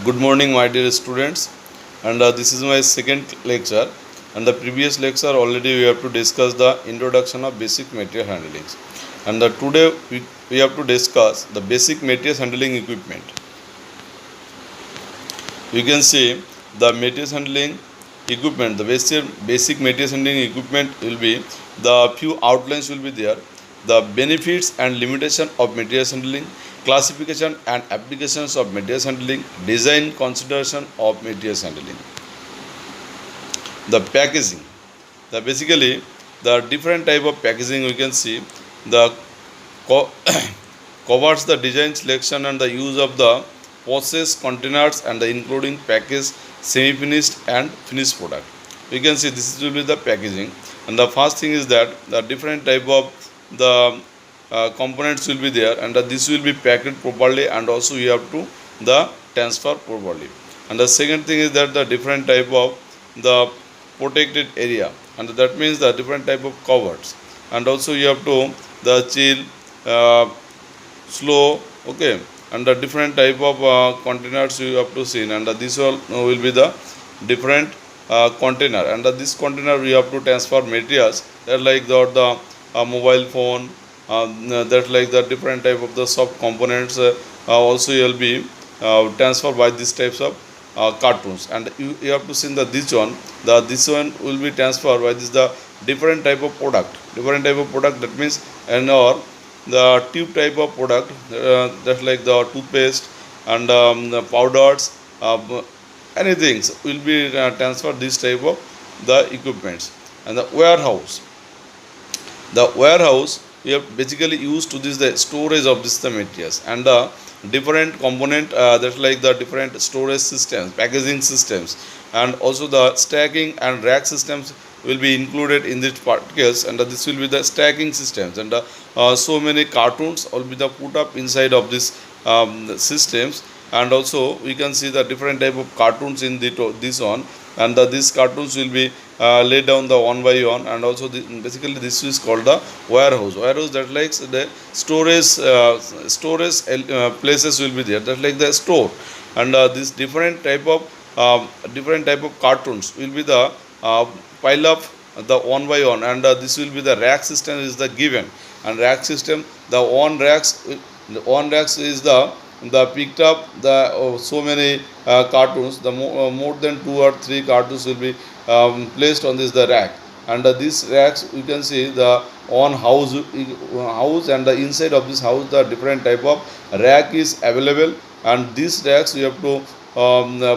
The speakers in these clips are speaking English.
Good morning, my dear students. And this is my second lecture. And the previous lecture already we have to discuss the introduction of basic material handling. And today we have to discuss the basic materials handling equipment. You can see the materials handling equipment, the basic materials handling equipment will be the few outlines will be there. The benefits and limitation of materials handling, classification and applications of materials handling, design consideration of materials handling. The packaging, the basically the different type of packaging we can see the co- covers the design selection and the use of the process containers and the including package semi-finished and finished product. You can see this will be the packaging, and the first thing is that the different type of the components will be there, and this will be packed properly, and also you have to the transfer properly. And the second thing is that the different type of the protected area, and that means the different type of covers, and also you have to the chill, uh, slow, okay, and the different type of containers you have to see, and this all will be the different container, and this container we have to transfer materials that like the mobile phone, that like the different type of the soft components, also will be transferred by these types of cartoons, and you have to see the this one will be transferred by this the different type of product, that means and or the tube type of product, just like the toothpaste and the powders, anything will be transferred this type of the equipments. And the warehouse we have basically used to this the storage of this the materials, and the different component, that's like the different storage systems, packaging systems, and also the stacking and rack systems will be included in this particles, and this will be the stacking systems, and so many cartoons will be the put up inside of this the systems. And also we can see the different type of cartoons in this one, and these cartoons will be laid down the one by one, and also basically this is called the warehouse that likes the storage places will be there, that like the store, and this different type of cartoons will be the pile up the one by one, and this will be the rack system is the given, and rack system the one racks is the picked up the so many cartoons, the more than two or three cartoons will be placed on this the rack, and these racks you can see the on house, and the inside of this house the different type of rack is available, and these racks you have to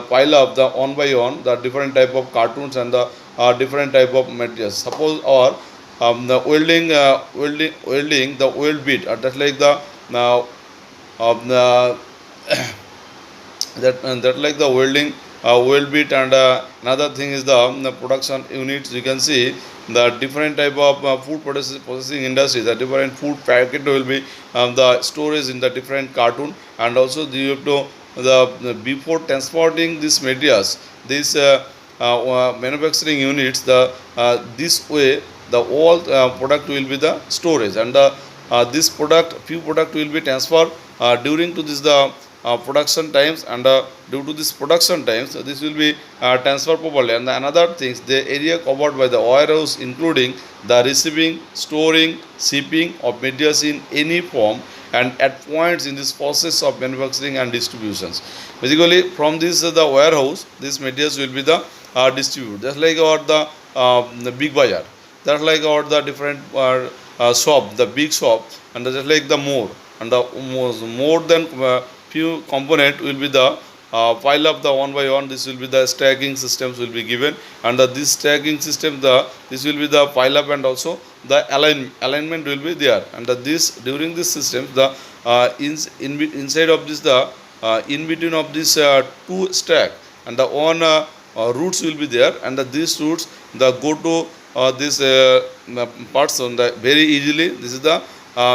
pile up the one by one the different type of cartoons and the different type of materials, suppose or the welding the weld bit, that's like the now the that like the welding weld bit, and another thing is the production units. You can see the different type of food processing industry, the different food packet will be the storage in the different cartoon, and also you have to the before transporting these materials, these manufacturing units, the this way the all product will be the storage, and this few product will be transferred during to this the production times, and due to this production times this will be transferred properly. And another things, the area covered by the warehouse including the receiving, storing, shipping of materials in any form and at points in this process of manufacturing and distributions. Basically from this the warehouse these materials will be the distributed, just like our the big bazaar, that's like our the different shop, the big shop, and just like the more, and the more than few component will be the pile up the one by one, this will be the stacking systems will be given, and this stacking system this will be the pile up, and also the alignment will be there, and this during this system the inside of this the in between of this two stack, and the one roots will be there, and these roots the go to this parts on the very easily, this is the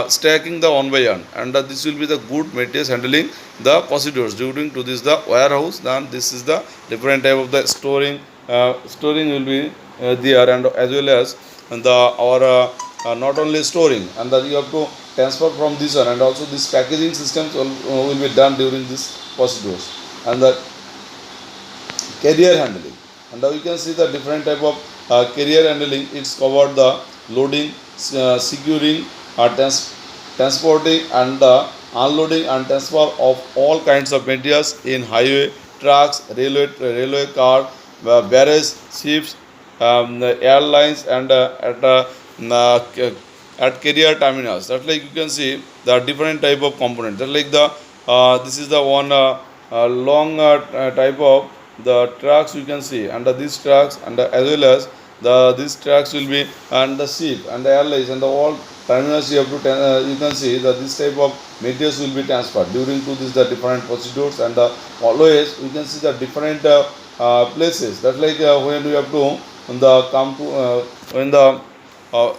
stacking the one by one, and this will be the good materials handling the procedures during to this the warehouse. Then this is the different type of the storing will be there, and as well as the our not only storing, and that you have to transfer from this one, and also this packaging systems will be done during this procedures, and that carrier handling. And now you can see the different type of carrier handling. It's covered the loading, securing, transporting, and the unloading and transfer of all kinds of materials in highway, trucks, railway car, barrage, ships, airlines, and at carrier terminals. That's like you can see the different type of components. That's like the this is the one long type of the trucks you can see, and these trucks, and as well as these trucks will be, and the ship and the airlines and the all terminals you have to you can see that this type of materials will be transferred during to this the different procedures, and always you can see the different places. That's like when we have to the come to when the uh,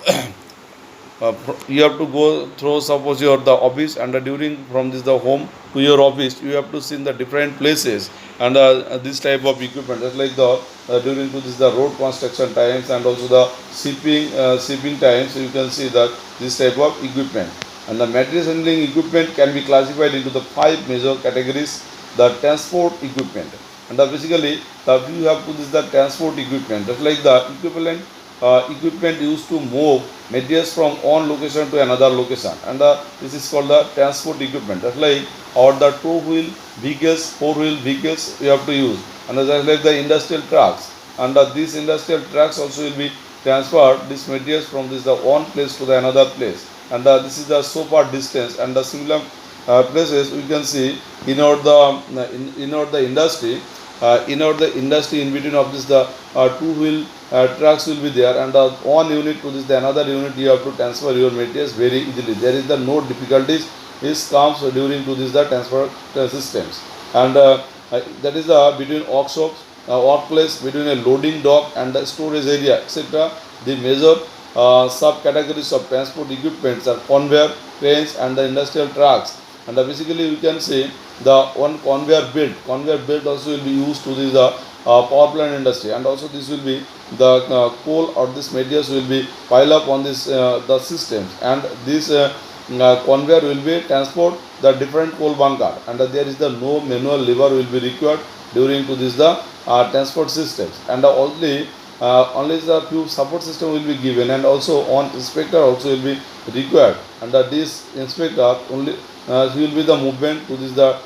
you have to go through, suppose you are the office, and during from this the home to your office you have to see in the different places, and this type of equipment. Just like the during to this the road construction times, and also the shipping times, you can see that this type of equipment. And the materials handling equipment can be classified into the five major categories. The transport equipment, and basically you have to this the transport equipment. Just like the equivalent equipment used to move materials from one location to another location, and this is called the transport equipment. That's like, or the two-wheel vehicles, four-wheel vehicles you have to use, and just like the industrial trucks, and these industrial trucks also will be transferred these materials from this the one place to the another place, and this is the so far distance, and the similar places we can see in our the industry, in between of this the two-wheel trucks will be there, and one unit to this the another unit you have to transfer your materials very easily. There is the no difficulties is comes during to this the transfer systems, and that is the between workshops, workplace, between a loading dock and the storage area, etc. The major subcategories of transport equipments are conveyor, cranes, and the industrial trucks. And basically you can see the one conveyor belt also will be used to this power plant industry, and also this will be the coal or this materials will be pile up on this the systems, and this conveyor will be transport the different coal bunker, and there is the no manual lever will be required during to this the transport systems, and only the few support system will be given, and also one inspector also will be required, and this inspector only will be the movement to this the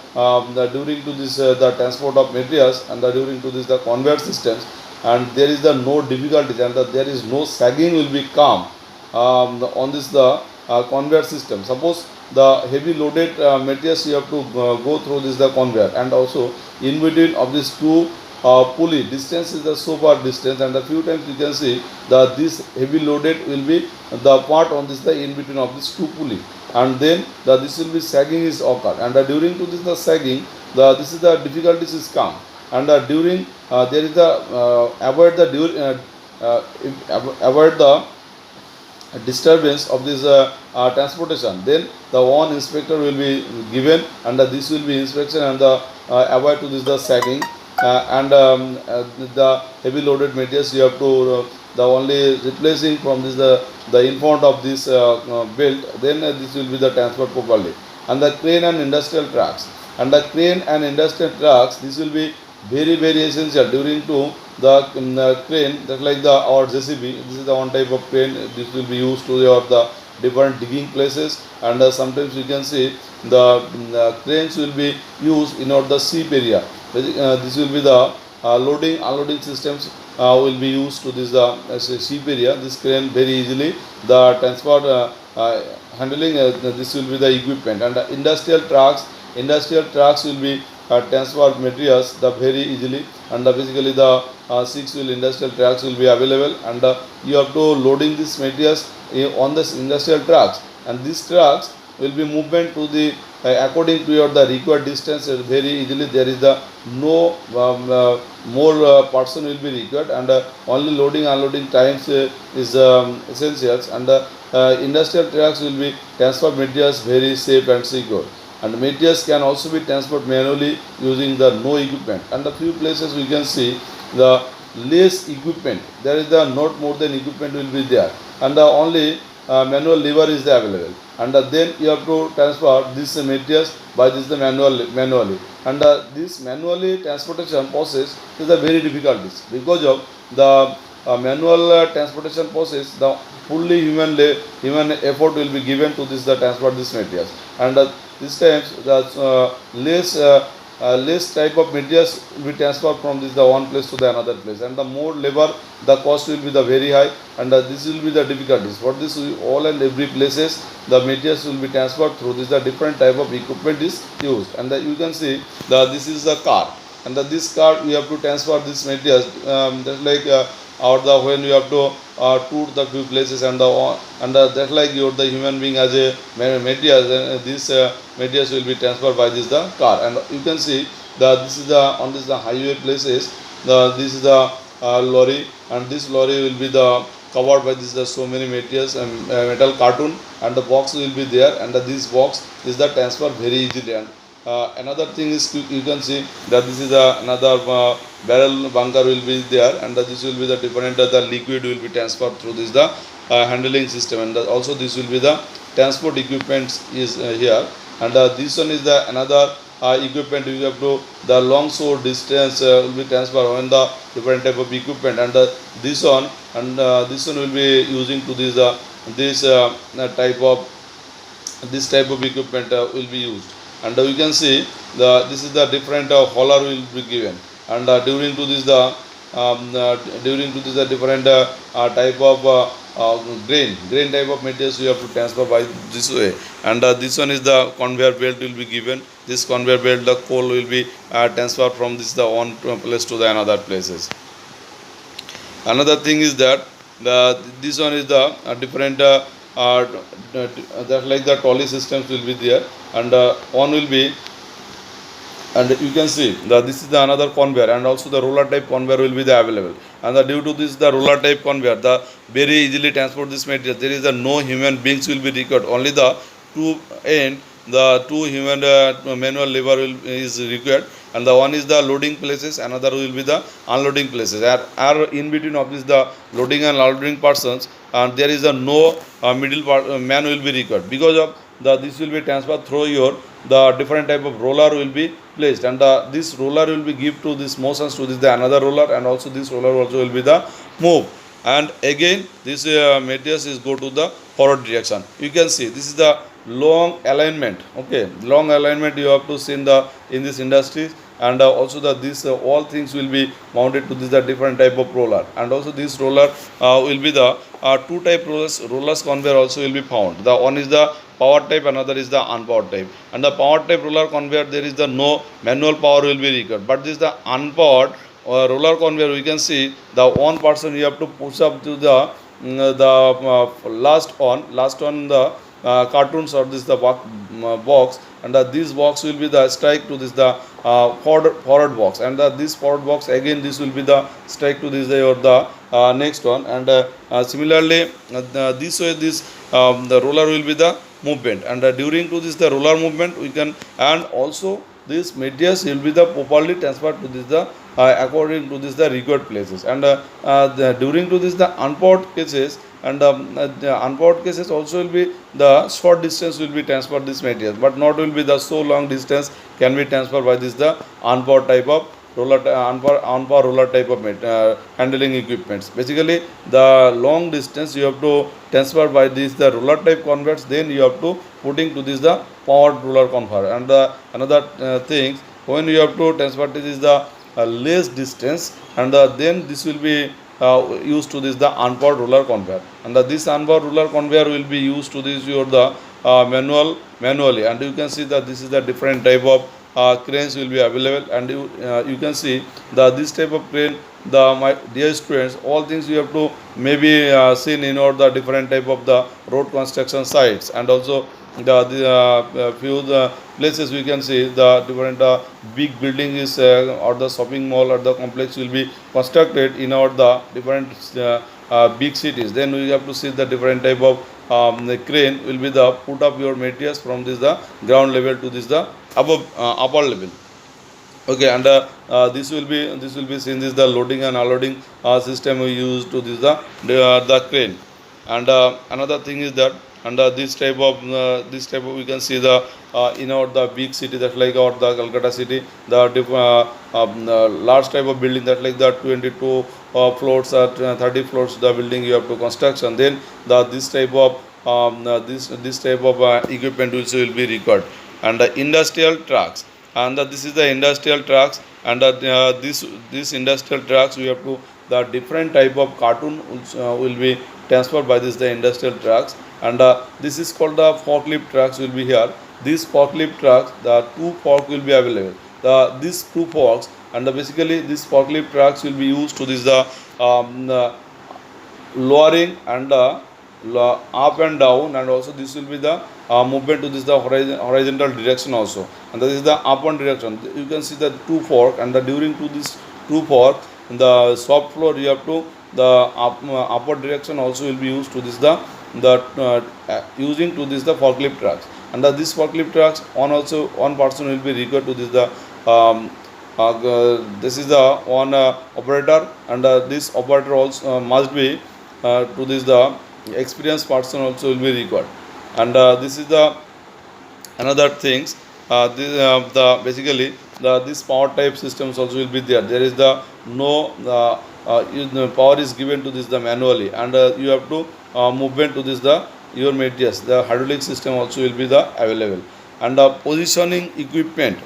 during to this the transport of materials, and during to this the conveyor systems, and there is the no difficulties, and there is no sagging will be come on this the conveyor system. Suppose the heavy loaded materials you have to go through this the conveyor, and also in between of these two pulley distance is the so far distance, and a few times you can see that this heavy loaded will be the part on this the in between of this two pulley, and then this will be sagging is occur, and during to this the sagging this is the difficulties is come, and during there is the avoid the disturbance of this transportation. Then the one inspector will be given, and this will be inspection, and the avoid to this the sagging, and the heavy loaded materials you have to the only replacing from this the in front of this belt, then this will be the transport properly. And the crane and industrial trucks, and the crane and industrial trucks, this will be very essential during to the crane, that like the our JCB. This is the one type of crane. This will be used to your the different digging places, and sometimes you can see the cranes will be used in our the sheep area. This will be the loading unloading systems will be used to this sheep area. This crane very easily the transport handling this will be the equipment, and industrial trucks will be transfer materials the very easily, and basically the 6-wheel industrial trucks will be available, and you have to loading these materials on this industrial trucks, and these trucks will be movement to the according to your the required distance very easily. There is the no more person will be required, and only loading unloading times is essentials, and industrial trucks will be transfer materials very safe and secure, and materials can also be transported manually using the no equipment. And a few places we can see the less equipment, there is the not more than equipment will be there, and only manual lever is available, and then you have to transfer this materials by this the manually, and this manually transportation process is a very difficult because of the manual transportation process. The fully human effort will be given to this the transport this materials, and this times the less type of materials will be transferred from this the one place to the another place, and the more labor the cost will be the very high, and this will be the difficulties. For this all and every places the materials will be transferred through this the different type of equipment is used, and you can see this is the car, and this car we have to transfer this materials, just like or the when you have to tour the few places, and that like you're the human being as a materials, and this materials will be transferred by this the car, and you can see this is the on this the highway places, this is the lorry, and this lorry will be the covered by this the so many materials and metal cartoon, and the box will be there, and this box is the transfer very easily. And another thing is you can see that this is another barrel bunker will be there, and this will be the different the liquid will be transferred through this the handling system, and also this will be the transport equipment is here, and this one is the another equipment you have to the long shore distance will be transferred when the different type of equipment, and this one and this one will be using to this type of this type of equipment will be used, and you can see this is the different hauler will be given, and during to this different type of grain type of materials you have to transfer by this way, and this one is the conveyor belt will be given. This conveyor belt the coal will be transferred from this the one place to the another places. Another thing is that this one is the different that like the trolley systems will be there, and one will be, and you can see this is the another conveyor, and also the roller type conveyor will be the available, and due to this the roller type conveyor the very easily transport this material. There is no human beings will be required, only the two end the two human manual lever is required, and the one is the loading places, another will be the unloading places, are in between of this the loading and unloading persons, and there is a no middle part, man will be required, because of this will be transferred through your the different type of roller will be placed, and this roller will be give to this motions to this the another roller, and also this roller also will be the move, and again this materials is go to the forward direction. You can see this is the long alignment. Okay, long alignment you have to see in this industry, and also this all things will be mounted to this the different type of roller, and also this roller will be the two type rollers conveyor also will be found. The one is the power type, another is the unpowered type, and the power type roller conveyor there is the no manual power will be required, but this is the unpowered roller conveyor. We can see the one person you have to push up to the last on the cartoons or this the box, and this box will be the strike to this the forward box, and this forward box again this will be the strike to this or the next one, and similarly this way this the roller will be the movement, and during to this the roller movement we can, and also this materials will be the properly transferred to this the according to this the required places, and during to this the unpowered cases, and the unpowered cases also will be the short distance will be transferred this materials, but not will be the so long distance can be transferred by this the unpowered type of roller unpowered roller type of handling equipments. Basically the long distance you have to transfer by this the roller type converts, then you have to putting to this the powered roller conveyor, and another thing when you have to transfer this is the less distance, and then this will be used to this the unpowered roller conveyor, and this unpowered roller conveyor will be used to this your the manually, and you can see that this is the different type of cranes will be available, and you can see this type of crane, my dear students, all things you have to maybe seen in or the different type of the road construction sites, and also the few the places we can see the different big building is or the shopping mall or the complex will be constructed in our the different big cities. Then we have to see the different type of the crane will be the put up your materials from this the ground level to this the above upper level. Okay, and this will be seen this the loading and unloading system we use to this the crane. And another thing is that, and this type of we can see the in our the big city that like our the Calcutta city, the large type of building that like the 22 floors or 30 floors the building you have to construction, then the this type of this type of equipment also will be required. And the industrial trucks, and this is the industrial trucks, and this industrial trucks we have to the different type of cartoon will be transferred by this the industrial trucks. And this is called the forklift trucks will be here. These forklift trucks, the two fork will be available, these two forks, and basically these forklift trucks will be used to this the lowering and up and down, and also this will be the movement to this the horizontal direction also, and this is the up and direction. You can see the two fork, and during to this two fork in the soft floor you have to the upward direction also will be used to this using to this the forklift trucks. And this forklift trucks on also one person will be required to this the this is the one operator, and this operator also must be to this the experienced person also will be required. And this is the another things, the basically this power type systems also will be there. There is the no the power is given to this the manually, and you have to movement to this the your materials, the hydraulic system also will be the available. And positioning equipment,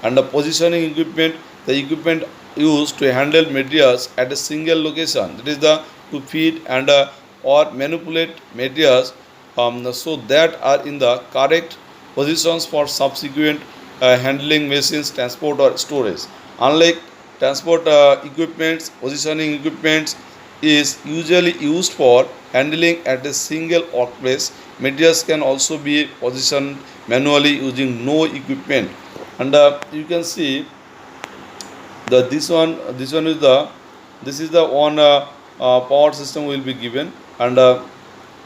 and the positioning equipment, the equipment used to handle materials at a single location, that is the to feed and or manipulate materials so that are in the correct positions for subsequent handling machines, transport or storage. Unlike transport equipments, positioning equipments is usually used for handling at a single workplace. Materials can also be positioned manually using no equipment. And you can see the this one is the this is the one power system will be given. And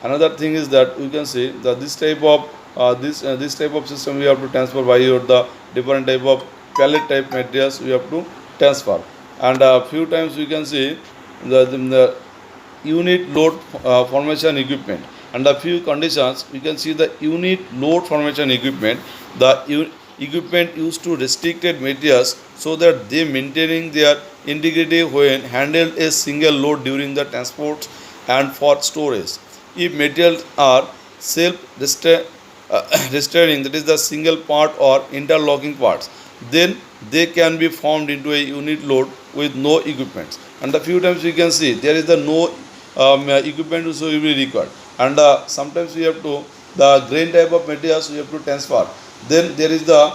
another thing is that you can see that this type of this type of system we have to transfer by your the different type of pallet type materials we have to transfer. And few times we can see the unit load formation equipment. And a few conditions we can see the unit load formation equipment, the equipment used to restricted materials so that they maintaining their integrity when handled a single load during the transport and for storage. If materials are self restraining, that is the single part or interlocking parts, then they can be formed into a unit load with no equipment. And a few times we can see there is the no equipment also will be required. And sometimes we have to the grain type of materials we have to transfer, then there is the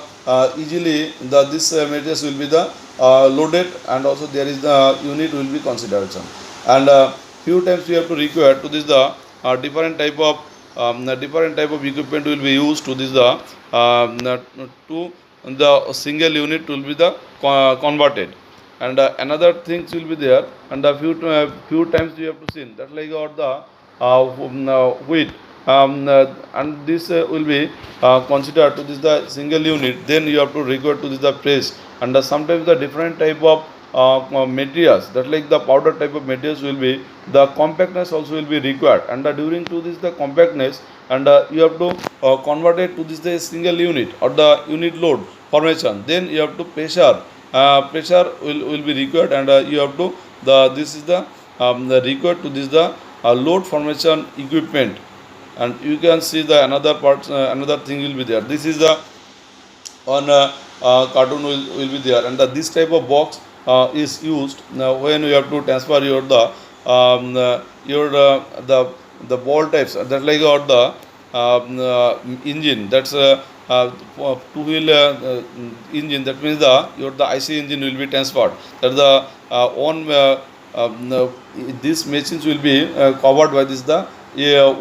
easily the this materials will be the loaded, and also there is the unit will be consideration. And few times we have to require to this the different type of equipment will be used to this the to the single unit will be the converted. And another things will be there. And a few times we have to see that like or the wheat, and this will be considered to this the single unit, then you have to record to this the press. And sometimes the different type of materials that like the powder type of materials will be the compactness also will be required. And during to this the compactness, and you have to convert it to this the single unit or the unit load formation, then you have to pressure will be required. And you have to this is the required to this the load formation equipment. And you can see the another part, another thing will be there. This is the on cartoon will be there. And this type of box is used when you have to transfer your the ball types that like or the engine, that's two-wheel engine, that means the IC engine will be transferred, that the on these machines will be covered by this the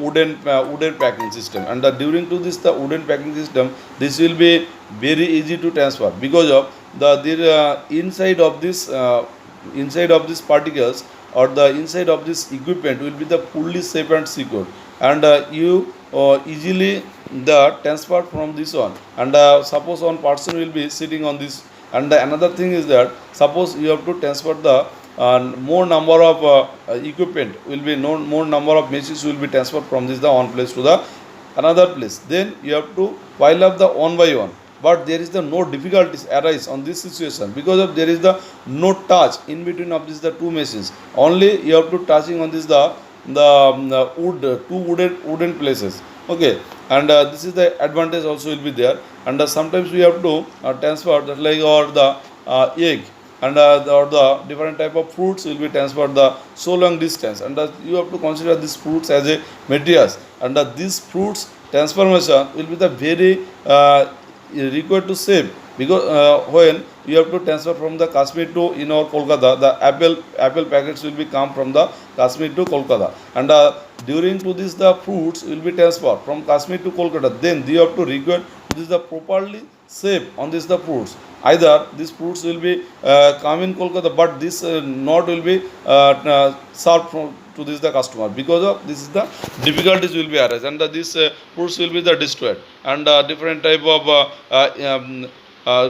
wooden packing system. And during to this the wooden packing system, this will be very easy to transfer because of the inside of these particles or the inside of this equipment will be the fully safe and secure. And you easily the transfer from this one. And suppose one person will be sitting on this. And another thing is that suppose you have to transfer the more number of equipment will be no more number of machines will be transferred from this the one place to the another place. Then you have to pile up the one by one, but there is the no difficulties arise on this situation because of there is the no touch in between of this the two machines. Only you have to touching on this the wood two wooden places. Okay, and this is the advantage also will be there. And sometimes we have to transfer that like or the egg and or the different type of fruits will be transferred the so long distance, and you have to consider these fruits as a materials, and these fruits transformation will be the very required to save because when you have to transfer from the Kashmir to Kolkata, the apple packets will be come from the Kashmir to Kolkata, and during to this the fruits will be transferred from Kashmir to Kolkata. Then you have to require this the properly save on this the fruits. Either these fruits will be come in Kolkata, but this not will be served from to this the customer because of this is the difficulties will be arise, and this fruits will be the destroyed, and different type of uh,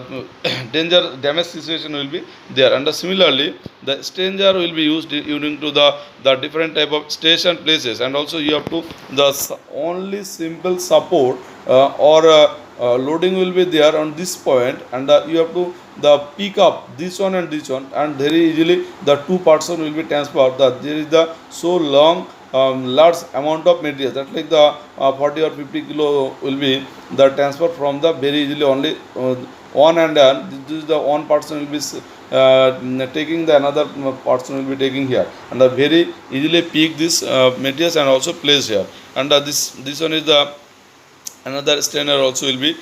danger damage situation will be there. And similarly the stranger will be used during to the different type of station places, and also you have to the only simple support loading will be there on this point, and you have to the pick up this one and this one, and very easily the two person will be transferred. There is the so long large amount of material that like the 40 or 50 kilo will be the transfer from the very easily only one, and this is the one person will be taking the another person will be taking here, and very easily pick this materials and also place here. And this one is the another strainer also will be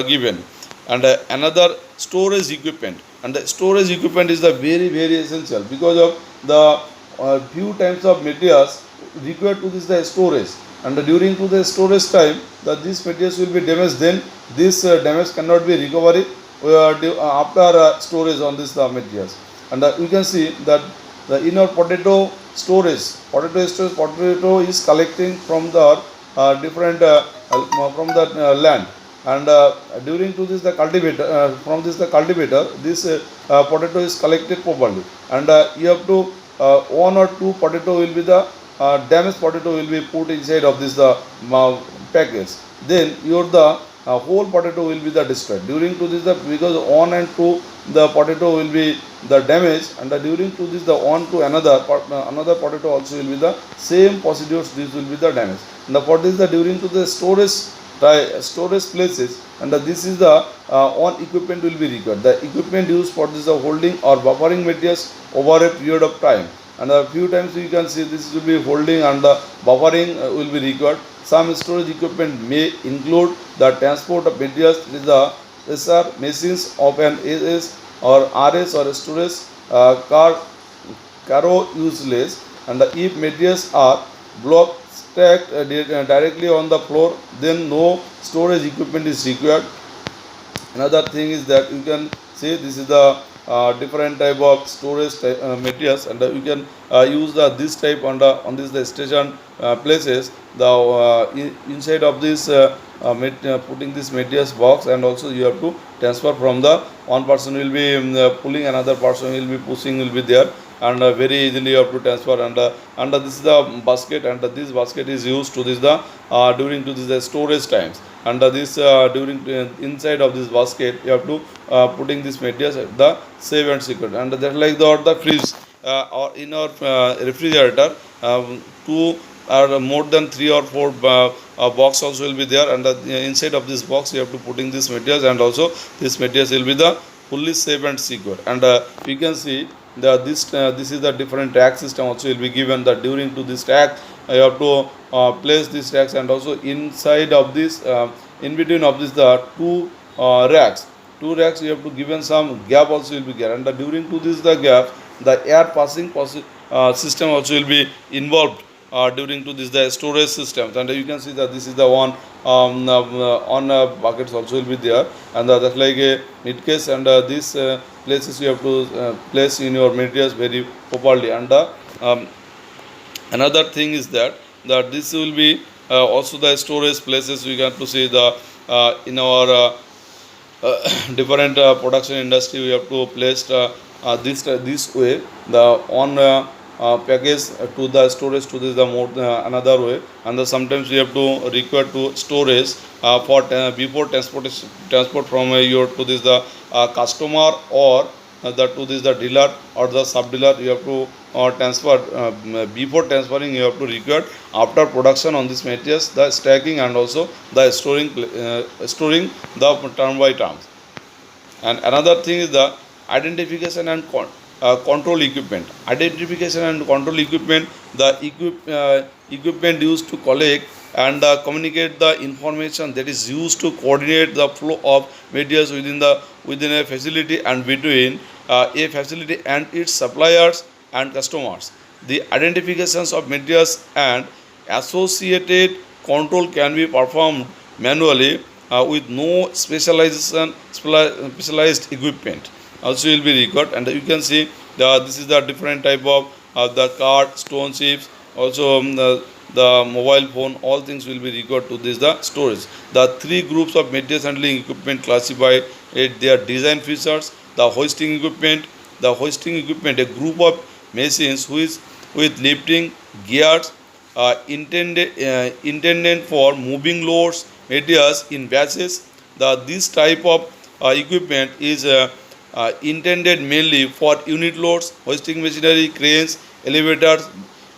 given, and another storage equipment, and the storage equipment is the very essential because of the few times of materials required to this the storage, and during to the storage time that these materials will be damaged, then this damage cannot be recovered after storage on this materials. And you can see that the inner potato is collecting from the different from the land, and during to this the cultivator from this the cultivator this potato is collected properly, and you have to one or two potato will be the damaged potato will be put inside of this the package. Then your the whole potato will be the destroyed during to this the because one and two the potato will be the damage, and during to this the one to another potato also will be the same procedures, this will be the damage. And for this the during to the storage places, and this is the one equipment will be required. The equipment used for this holding or buffering materials over a period of time, and a few times you can see this will be holding and the buffering will be required. Some storage equipment may include the transport of materials with the SR machines of an AS or RS or storage caro useless, and if materials are blocked stacked directly on the floor, then no storage equipment is required. Another thing is that you can see this is the different type of storage materials, and you can use this type on this the station places the inside of this putting this materials box, and also you have to transfer from the one person will be pulling, another person will be pushing will be there, and very easily you have to transfer. And this is the basket, and this basket is used to this the during to this the storage times, and this during inside of this basket you have to putting this materials at the safe and secure, and that like the fridge or in our refrigerator, two or more than 3 or 4 box also will be there, and inside of this box you have to putting this materials, and also this materials will be the fully safe and secure. And you can see this is the different rack system also will be given, that during to this rack you have to place this racks, and also inside of this in between of this the two racks you have to given some gap also will be there, and during to this the gap the air passing system also will be involved during to this the storage systems. And you can see that this is the one on buckets also will be there, and that's like a mid case, and these places you have to place in your materials very properly. And another thing is that this will be also the storage places we got to see the in our different production industry we have to place this way the on package to the storage to this the more another way, and sometimes we have to require to storage for before transport from your to this the customer or the to this the dealer or the sub dealer. You have to transfer before transferring you have to record after production on this materials the stacking and also the storing the term by terms. And another thing is the identification and control equipment. Identification and control equipment, the equipment used to collect and communicate the information that is used to coordinate the flow of materials within a facility and between a facility and its suppliers and customers. The identifications of materials and associated control can be performed manually with no specialized equipment also will be recorded. And you can see this is the different type of the card stone chips also the mobile phone, all things will be recorded to this the storage. The three groups of materials handling equipment classified at their design features. The hoisting equipment, a group of machines which with lifting gears intended for moving loads materials in batches. This type of equipment is intended mainly for unit loads, hoisting machinery, cranes, elevators,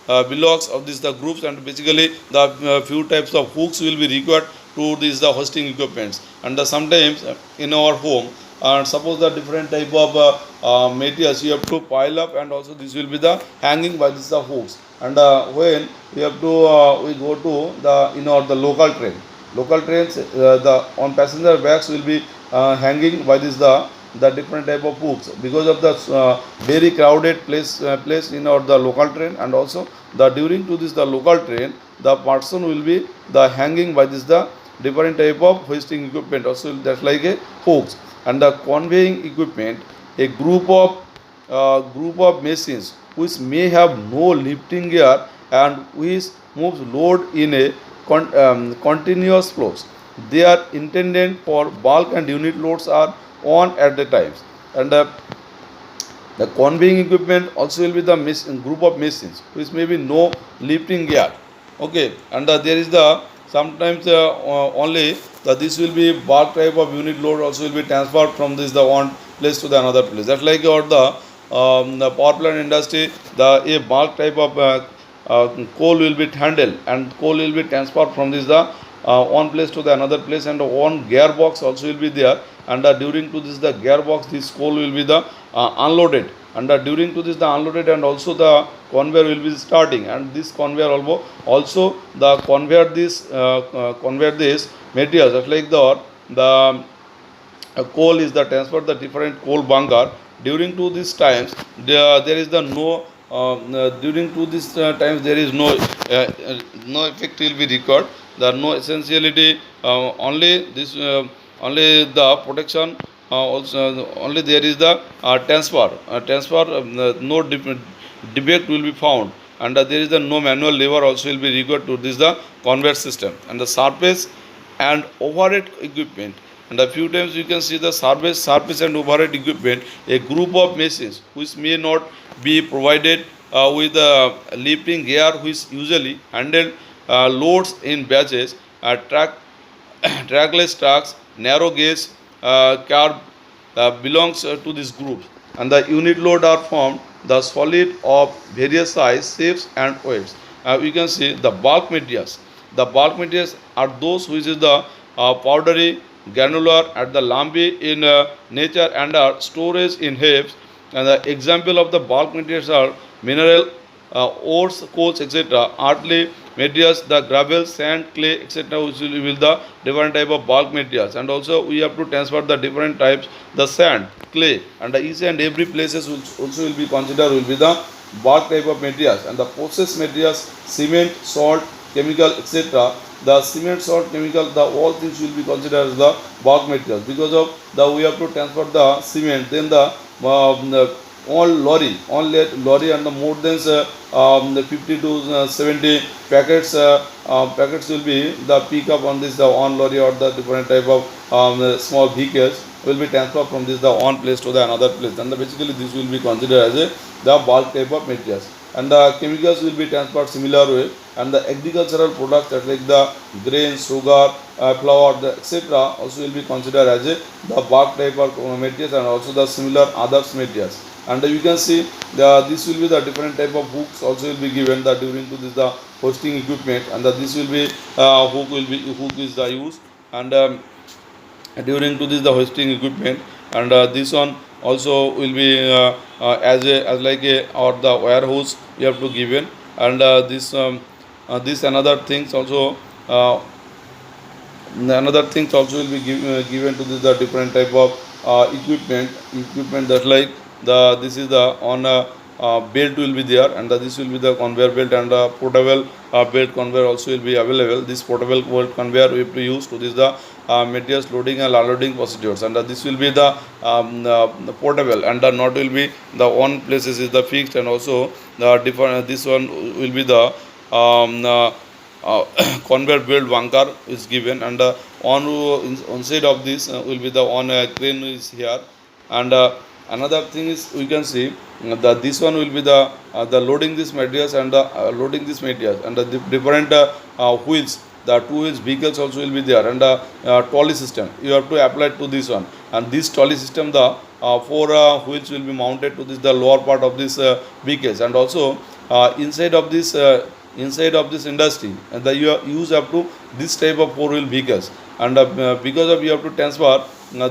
belongs of this the groups, and basically the few types of hooks will be required to this the hoisting equipments. And sometimes in our home and suppose the different type of materials you have to pile up, and also this will be the hanging by this the hooks. And when we have to we go to the the local trains the on passenger bags will be hanging by this the different type of hooks because of the very crowded place in our the local train. And also the during to this the local train the person will be the hanging by this the different type of hoisting equipment also that's like a hooks. And the conveying equipment, a group of machines which may have no lifting gear and which moves load in a continuous flows. They are intended for bulk and unit loads are on at the times. And the conveying equipment also will be the group of machines which may be no lifting gear. Okay, and there is the sometimes only this will be bulk type of unit load also will be transferred from this the one place to the another place. That's like your the power plant industry, the a bulk type of coal will be handled and coal will be transferred from this the one place to the another place, and one gearbox also will be there. And during to this the gearbox this coal will be the unloaded, and during to this the unloaded and also the conveyor will be starting, and this conveyor also the conveyor this materials just like the coal is the transfer the different coal bunker. During to these times there is the no during to this times there is no effect will be recorded. There are no essentiality only this only the protection also only there is the transfer no defect will be found. And there is the no manual lever also will be required to this the conveyor system. And the surface and overhead equipment, and a few times you can see the surface and overhead equipment, a group of machines which may not be provided with a lifting gear which usually handle loads in batches, trackless trucks, narrow gauge car belongs to this group. And the unit load are formed the solid of various size, shapes and weights. We can see the bulk materials. The bulk materials are those which is the powdery, granular at the lumpy in nature and are storage in heaps. And the example of the bulk materials are mineral ores, coals, etc. Earthly materials, the gravel, sand, clay, etc. which will be the different type of bulk materials. And also we have to transfer the different types, the sand, clay, and each and every places also will be considered will be the bulk type of materials. And the process materials, cement, salt, chemical, etc. The cement, salt, chemical, the all things will be considered as the bulk materials because of the we have to transfer the cement, then the all lorry and the more than the 50 to 70 packets will be the pick up on this the on lorry or the different type of small vehicles. will be transferred from this the one place to the another place, and basically this will be considered as a the bulk type of materials. And the chemicals will be transferred similar way, and the agricultural products that like the grain, sugar, flour, etc. also will be considered as a the bulk type of materials, and also the similar others materials. And you can see this will be the different type of hooks also will be given that during to this the hosting equipment, and this will be hook is the use, and during to this the hosting equipment, and this one also will be as like a or the wire hose you have to given, and this another things also another things also will be given to this the different type of equipment that like the this is the on belt will be there, and this will be the conveyor belt, and portable belt conveyor also will be available. This portable belt conveyor we have to use to this the materials loading and unloading procedures, and this will be the portable, and the knot will be the one places is the fixed, and also the different this one will be the uh, conveyor belt bunker is given, and on side of this will be the one crane is here, and another thing is we can see that this one will be the loading this materials, and loading this materials, and the different wheels, the two wheels vehicles also will be there, and trolley system you have to apply to this one, and this trolley system the four wheels will be mounted to this the lower part of this vehicles, and also inside of this industry, and the you use up to this type of four wheel vehicles, and because of you have to transfer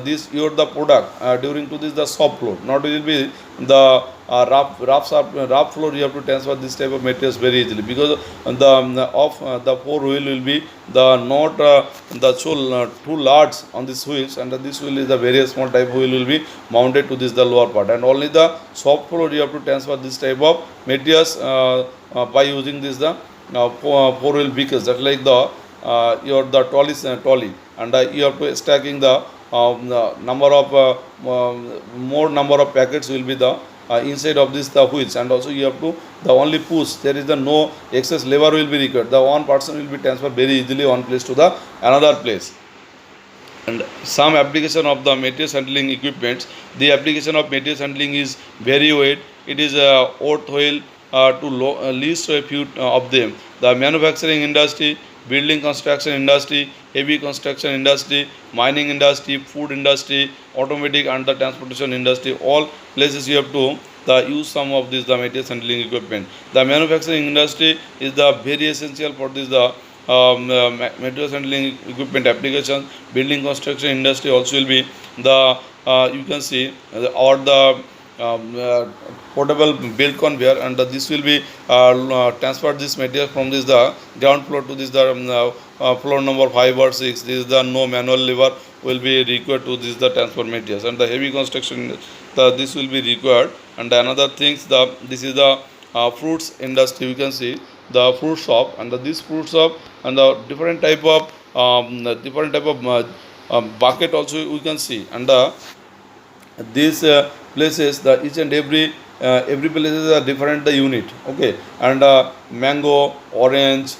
this your the product during to this the shop floor, not will be the rough floor, you have to transfer this type of materials very easily, because the of the four wheel will be the not the so too large on this wheels, and this wheel is the very small type wheel will be mounted to this the lower part, and only the shop floor you have to transfer this type of materials by using this the four wheel vehicles, that like the your the trolley, and you have to stacking the number of more number of packets will be the inside of this the wheels, and also you have to the only push, there is the no excess lever will be required, the one person will be transferred very easily one place to the another place. And some application of the materials handling equipments, the application of materials handling is very wide, it is worthwhile to list a few of them. The manufacturing industry, building construction industry, heavy construction industry, mining industry, food industry, automatic and the transportation industry, all places you have to the use some of this the materials handling equipment. The manufacturing industry is the very essential for this the materials handling equipment application. Building construction industry also will be the you can see or the um, uh, portable belt conveyor, and this will be transferred this material from this the ground floor to this the floor number 5 or 6. This is the no manual lever will be required to this the transfer materials, and the heavy construction this will be required. And another things the this is the fruits industry, you can see the fruit shop, and this fruit shop and the different type of bucket also we can see, and these places the each and every places are different the unit, okay, and mango, orange,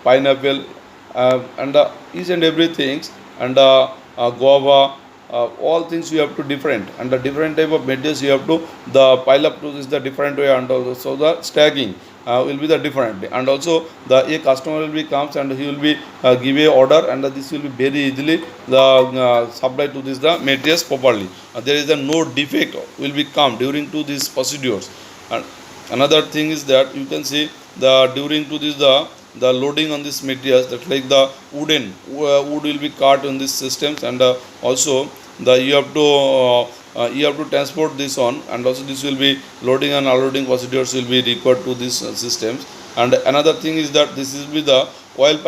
pineapple, and each and everything, and guava, all things you have to different, and the different type of materials you have to the pile up to this the different way, and also the stacking will be the different, and also the a customer will be comes and he will be give a order, and this will be very easily the supply to this the materials properly. There is a no defect will be come during to these procedures. And another thing is that you can see the during to this the loading on this materials, that like the wood will be cut on these systems, and also the you have to transport this on, and also this will be loading and unloading procedures will be required to these systems. And another thing is that this will be the oil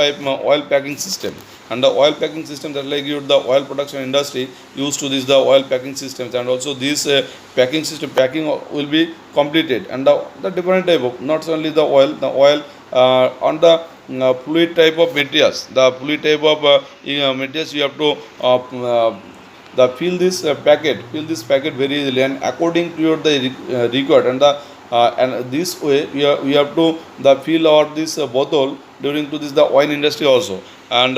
packing system, and the oil packing system that like you the oil production industry used to this the oil packing systems, and also this packing will be completed, and the different type of not only the oil on the fluid type of materials, the fluid type of materials you have to the fill this packet very easily, and according to your the required, and the and this way we have to the fill our this bottle during to this the oil industry also. And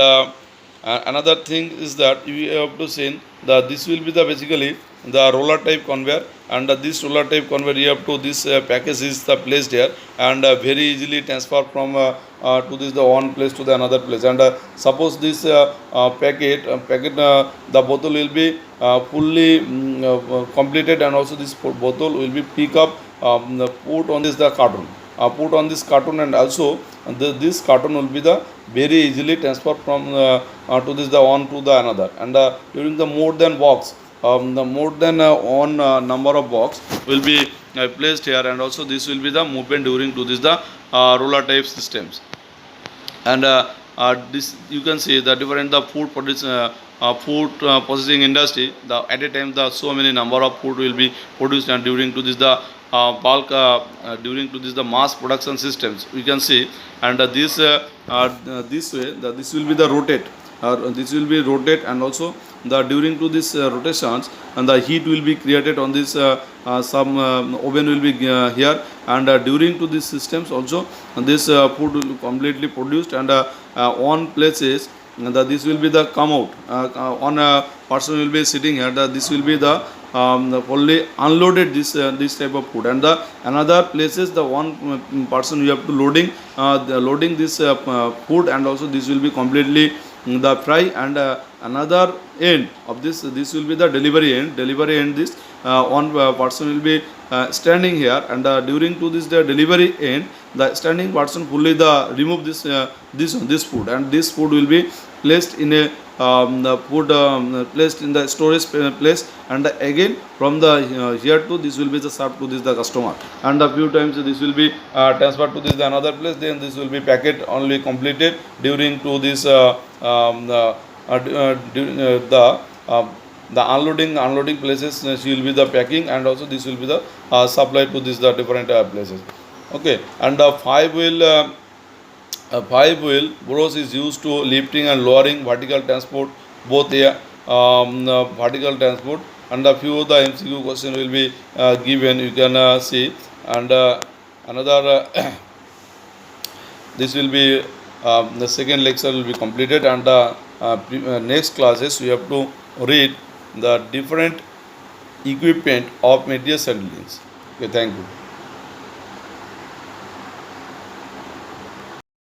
Another thing is that we have to see that this will be the basically the roller type conveyor, and this roller type conveyor you have to this package is the placed here, and very easily transfer from to this the one place to the another place. And suppose this packet the bottle will be fully completed, and also this bottle will be pick up put on this the carton, put on this carton, and also this carton will be the very easily transfer from to this the one to the another. And during the more than box, the more than one number of box will be placed here, and also this will be the movement during to this the roller type systems. And this you can see the different the food processing industry, the at a time the so many number of food will be produced, and during to this the bulk during to this the mass production systems we can see. And this way this will be the rotate, this will be rotate, and also the during to this rotations, and the heat will be created on this some oven will be here, and during to these systems also this food will be completely produced, and on places this will be the come out on a person will be sitting here, this will be the only unloaded this type of food. And the another places the one person you have to loading the loading this food, and also this will be completely the fry. And another end of this will be the delivery end, this one person will be standing here, and during to this the delivery end, the standing person fully the remove this food, and this food will be placed in a the food placed in the storage place, and again from the here to this will be the served to this the customer, and a few times this will be transferred to this the another place, then this will be packet only completed during to this the unloading places, she will be the packing, and also this will be the supply to this the different places. Okay. And the five wheel bros is used to lifting and lowering vertical transport, both vertical transport. And a few of the MCQ question will be given, you can see. And another this will be the second lecture will be completed, and the next classes we have to read the different equipment of materials handlings. Okay, thank you.